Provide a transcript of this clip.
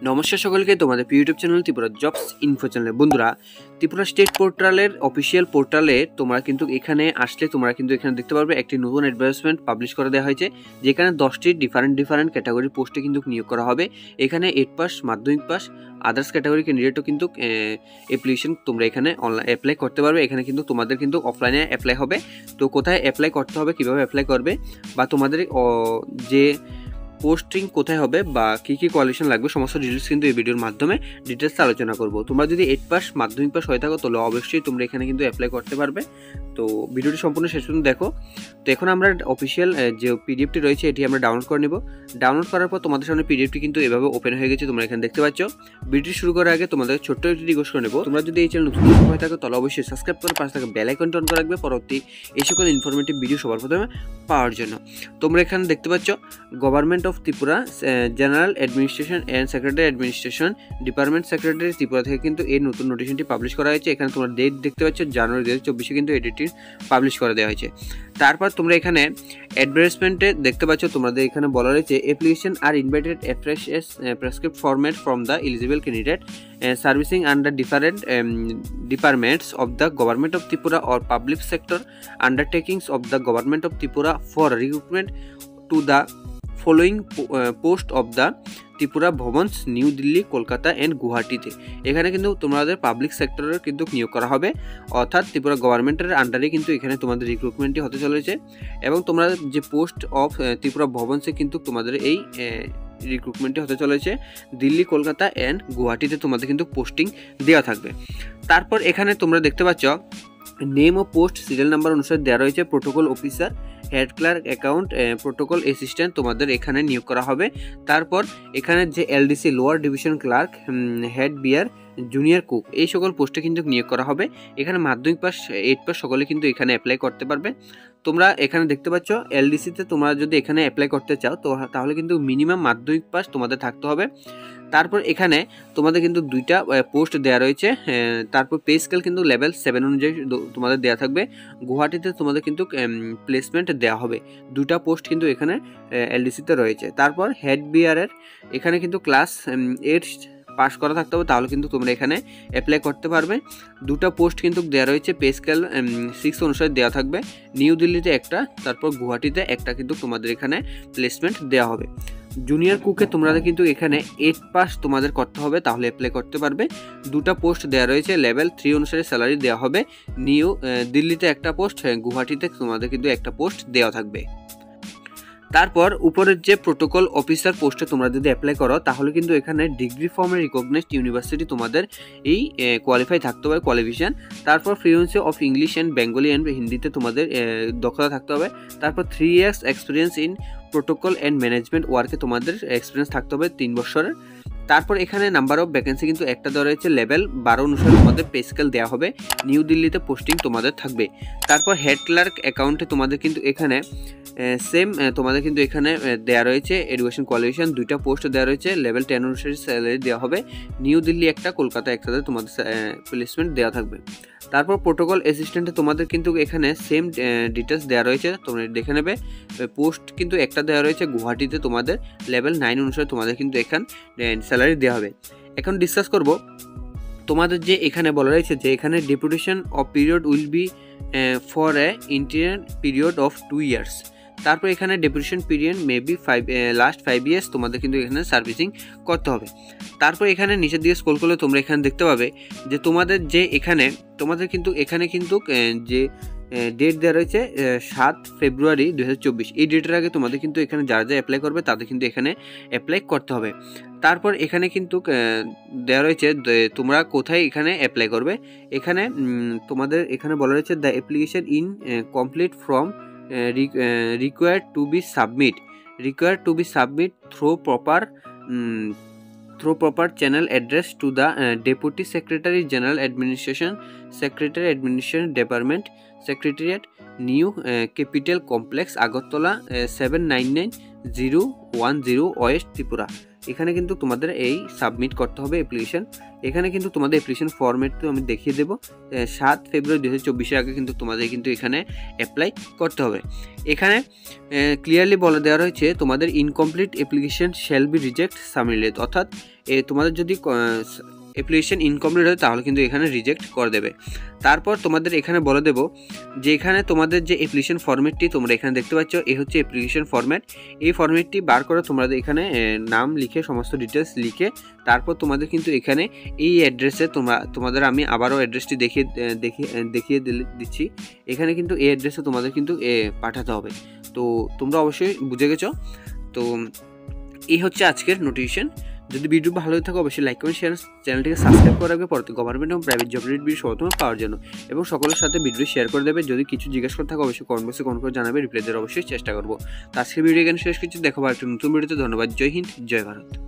নমস্কার সকলকে, তোমাদের YouTube channel Tripura jobs info চ্যানেলে বন্ধুরা, ত্রিপুরা স্টেট পোর্টালের অফিসিয়াল পোর্টালে তোমরা কিন্তু এখানে আসলে তোমরা কিন্তু এখানে দেখতে পারবে একটি নতুন অ্যাডভার্টাইজমেন্ট পাবলিশ করে দেওয়া হয়েছে, যেখানে 10টি ডিফারেন্ট ক্যাটাগরি পোস্টে কিন্তু নিয়োগ করা হবে। এখানে 8 পাস, মাধ্যমিক পাস, আদার্স ক্যাটাগরি ক্যান্ডিডেটও কিন্তু অ্যাপ্লিকেশন তোমরা এখানে অনলাইন অ্যাপ্লাই করতে পারবে। এখানে কিন্তু তোমাদের কিন্তু অফলাইনে অ্যাপ্লাই হবে। তো কোথায় অ্যাপ্লাই করতে হবে, কীভাবে অ্যাপ্লাই করবে, বা তোমাদের যে পোস্টিং কোথায় হবে বা কী কী কোয়ালিফিকেশন লাগবে, সমস্ত ডিটেলস কিন্তু এই ভিডিওর মাধ্যমে ডিটেলস আলোচনা করব। তোমরা যদি 8 পাস, মাধ্যমিক পাস হয়ে থাকো তাহলে অবশ্যই তোমরা এখানে কিন্তু অ্যাপ্লাই করতে পারবে। তো ভিডিওটি সম্পূর্ণ শেষ পর্যন্ত দেখো। তো এখন আমরা অফিসিয়াল যে পিডিএফটি রয়েছে এটি আমরা ডাউনলোড করে নেব। ডাউনলোড করার পর তোমাদের সামনে পিডিএফটি কিন্তু এভাবে ওপেন হয়ে গেছে, তোমরা এখানে দেখতে পাচ্ছ। ভিডিওটি শুরু করার আগে তোমাদের ছোট্ট একটি রিকোয়েস্ট করে নেব, তোমরা যদি এই চ্যানেল নতুন হয়ে থাকো তাহলে অবশ্যই সাবস্ক্রাইব করে পাশে থাকা বেল আইকনটি অন করে রাখবে পরবর্তী এই সকল ইনফরমেটিভ ভিডিও সবার প্রথমে পাওয়ার জন্য। তোমরা এখানে দেখতে পাচ্ছ government of Tripura general administration and secretary administration department secretary Tripura থেকে কিন্তু এই নতুন নোটিশনটি পাবলিশ করা হয়েছে। এখানে তোমরা ডেট দেখতে পাচ্ছ, জানুয়ারি 2024 কিন্তু এই ডেটটি পাবলিশ করে দেওয়া হয়েছে। তারপর তোমরা এখানে অ্যাডভার্টাইজমেন্টে দেখতে পাচ্ছ, তোমাদের এখানে বলা রয়েছে অ্যাপ্লিকেশন আর invited afresh as prescribed format from the eligible candidate servicing under different departments of the government of Tripura or public sector undertakings of the government of Tripura for recruitment to the following post of the Tripura Bhavans, new Delhi, Kolkata and গুয়াহাটিতে। এখানে কিন্তু তোমাদের public সেক্টরের কিন্তু নিয়োগ করা হবে, অর্থাৎ ত্রিপুরা গভর্নমেন্টের আন্ডারে কিন্তু এখানে তোমাদের রিক্রুটমেন্টটি হতে চলেছে। এবং তোমরা যে পোস্ট অফ ত্রিপুরা ভবনসে কিন্তু তোমাদের এই রিক্রুটমেন্টটি হতে চলেছে দিল্লি, কলকাতা অ্যান্ড গুয়াহাটিতে তোমাদের কিন্তু পোস্টিং দেওয়া থাকবে। তারপর এখানে তোমরা দেখতে পাচ্ছ name of post serial number অনুসারে দেওয়া রয়েছে। Protocol officer, head clerk, account, protocol assistant তোমাদের এখানে নিয়োগ করা হবে। তারপর এখানে যে LDC lower division clerk, head bearer, junior cook, এই সকল পোস্টে কিন্তু নিয়োগ করা হবে। এখানে মাধ্যমিক পাস, 8 পাস সকলে কিন্তু এখানে অ্যাপ্লাই করতে পারবে। তোমরা এখানে দেখতে পাচ্ছ এলডিসিতে তোমরা যদি এখানে অ্যাপ্লাই করতে চাও তো তাহলে কিন্তু মিনিমাম মাধ্যমিক পাস তোমাদের থাকতে হবে। তারপর এখানে তোমাদের কিন্তু 2টা পোস্ট দেওয়া রয়েছে। তারপর পে স্কেল কিন্তু লেভেল 7 অনুযায়ী তোমাদের দেওয়া থাকবে। গুয়াহাটিতে তোমাদের কিন্তু প্লেসমেন্ট দেওয়া হবে। 2টা পোস্ট কিন্তু এখানে এলডিসিতে রয়েছে। তারপর হেড বিয়ারের এখানে কিন্তু ক্লাস 8 পাস করা থাকতে হবে, তাহলে কিন্তু তোমরা এখানে অ্যাপ্লাই করতে পারবে। 2টা পোস্ট কিন্তু দেওয়া রয়েছে, পে স্কেল 6 অনুসারে দেওয়া থাকবে। নিউ দিল্লিতে একটা, তারপর গুয়াহাটিতে একটা কিন্তু তোমাদের এখানে প্লেসমেন্ট দেওয়া হবে। জুনিয়র কুকে তোমরা কিন্তু এখানে 8 পাস তোমাদের করতে হবে, তাহলে অ্যাপ্লাই করতে পারবে। 2টা পোস্ট দেওয়া রয়েছে, লেভেল 3 অনুসারে স্যালারি দেওয়া হবে। নিউ দিল্লিতে একটা পোস্ট, গুয়াহাটিতে তোমাদের কিন্তু একটা পোস্ট দেওয়া থাকবে। তারপর উপরের যে প্রোটোকল অফিসার পোস্টে তোমরা যদি অ্যাপ্লাই করো তাহলে কিন্তু এখানে ডিগ্রি ফর্মে রিকগনাইজড ইউনিভার্সিটি তোমাদের এই কোয়ালিফাই থাকতে হবে, কোয়ালিফিকেশন। তারপর fluency of English and Bengali and হিন্দিতে তোমাদের দক্ষতা থাকতে হবে। তারপর 3 years experience in protocol and management ওয়ার্কে তোমাদের এক্সপিরিয়েন্স থাকতে হবে 3 বছরের। তারপর এখানে নাম্বার অফ ভ্যাকেন্সি কিন্তু একটা দেওয়া রয়েছে, লেভেল 12 অনুসারে তোমাদের পে স্কেল দেওয়া হবে। নিউ দিল্লিতে পোস্টিং তোমাদের থাকবে। তারপর হেড ক্লার্ক অ্যাকাউন্টে তোমাদের কিন্তু এখানে সেম তোমাদের কিন্তু এখানে দেওয়া রয়েছে এডুকেশন কোয়ালিফিকেশন। 2টা পোস্ট দেওয়া রয়েছে, লেভেল 10 অনুসারে স্যালারি দেওয়া হবে। নিউ দিল্লি একটা, কলকাতা একসাথে তোমাদের প্লেসমেন্ট দেওয়া থাকবে। তারপর প্রোটোকল অ্যাসিস্ট্যান্টে তোমাদের কিন্তু এখানে সেম ডিটেলস দেওয়া রয়েছে, তোমরা দেখে নেবে। পোস্ট কিন্তু একটা দেওয়া রয়েছে, গুয়াহাটিতে তোমাদের লেভেল 9 অনুসারে তোমাদের কিন্তু এখানে স্যালারি দেওয়া হবে। এখন ডিসকাস করব তোমাদের যে এখানে বলা রয়েছে যে এখানে deputation of period will be for a interior period of 2 years. তারপর এখানে deputation period may be last 5 years তোমাদের কিন্তু এখানে সার্ভিসিং করতে হবে। তারপর এখানে নিচের দিকে স্ক্রল করলে তোমরা এখানে দেখতে পাবে যে তোমাদের যে এখানে তোমাদের কিন্তু এখানে কিন্তু যে ডেট দেওয়া রয়েছে 7 ফেব্রুয়ারি 2024। এই ডেটের আগে তোমাদের কিন্তু এখানে যারা যা অ্যাপ্লাই করবে তাদের কিন্তু এখানে অ্যাপ্লাই করতে হবে। তারপর এখানে কিন্তু দেওয়া রয়েছে তোমরা কোথায় এখানে অ্যাপ্লাই করবে। এখানে তোমাদের এখানে বলা রয়েছে the application in complete from required to be submit through proper channel address to the Deputy Secretary General Administration Department Secretariat, New Capital Complex, Agartala 799010 West Tripura। এখানে কিন্তু তোমাদের এই সাবমিট করতে হবে অ্যাপ্লিকেশন। এখানে কিন্তু তোমাদের অ্যাপ্লিকেশন ফরম্যাট আমি দেখিয়ে দেবো। 7 ফেব্রুয়ারি 2024 আগে কিন্তু তোমাদের কিন্তু এখানে অ্যাপ্লাই করতে হবে। এখানে ক্লিয়ারলি বলে দেওয়া রয়েছে তোমাদের incomplete application shall be reject submitted, অর্থাৎ তোমাদের যদি অ্যাপ্লিকেশন ইনকমপ্লিট হয় তাহলে কিন্তু এখানে রিজেক্ট করে দেবে। তারপর তোমাদের এখানে বলে দেবো যে এখানে তোমাদের যে অ্যাপ্লিকেশন ফরম্যাটটি তোমরা এখানে দেখতে পাচ্ছ, এই হচ্ছে অ্যাপ্লিকেশন ফরম্যাট। এই ফরম্যাটটি বার করে তোমাদের এখানে নাম লিখে সমস্ত ডিটেলস লিখে তারপর তোমাদের কিন্তু এখানে এই অ্যাড্রেসে তোমাদের আমি আবারও অ্যাড্রেসটি দেখিয়ে দিচ্ছি। এখানে কিন্তু এই অ্যাড্রেসে তোমাদের কিন্তু পাঠাতে হবে। তো তোমরা অবশ্যই বুঝে গেছো। তো এই হচ্ছে আজকের নোটিফিকেশন। যদি ভিডিও ভালো হয়ে থাকে অবশ্যই লাইক কমেন্ট শেয়ার, চ্যানেলটিকে সাবস্ক্রাইব করে রাখবে পরবর্তী গভর্নমেন্ট এবং প্রাইভেট জব রিলেটেড ভিডিও সর্বপ্রথম পাওয়ার জন্য, এবং সকলের সাথে ভিডিও শেয়ার করে দেবে। যদি কিছু জিজ্ঞেস করে থাকে অবশ্যই কমেন্ট বক্সে কমেন্ট করে জানাবে, রিপ্লাই দেওয়ার অবশ্যই চেষ্টা করবো। তো আজকের ভিডিও এখানে শেষ কিছু দেখাবো একটা নতুন ভিডিওতে। ধন্যবাদ। জয় হিন্দ, জয় ভারত।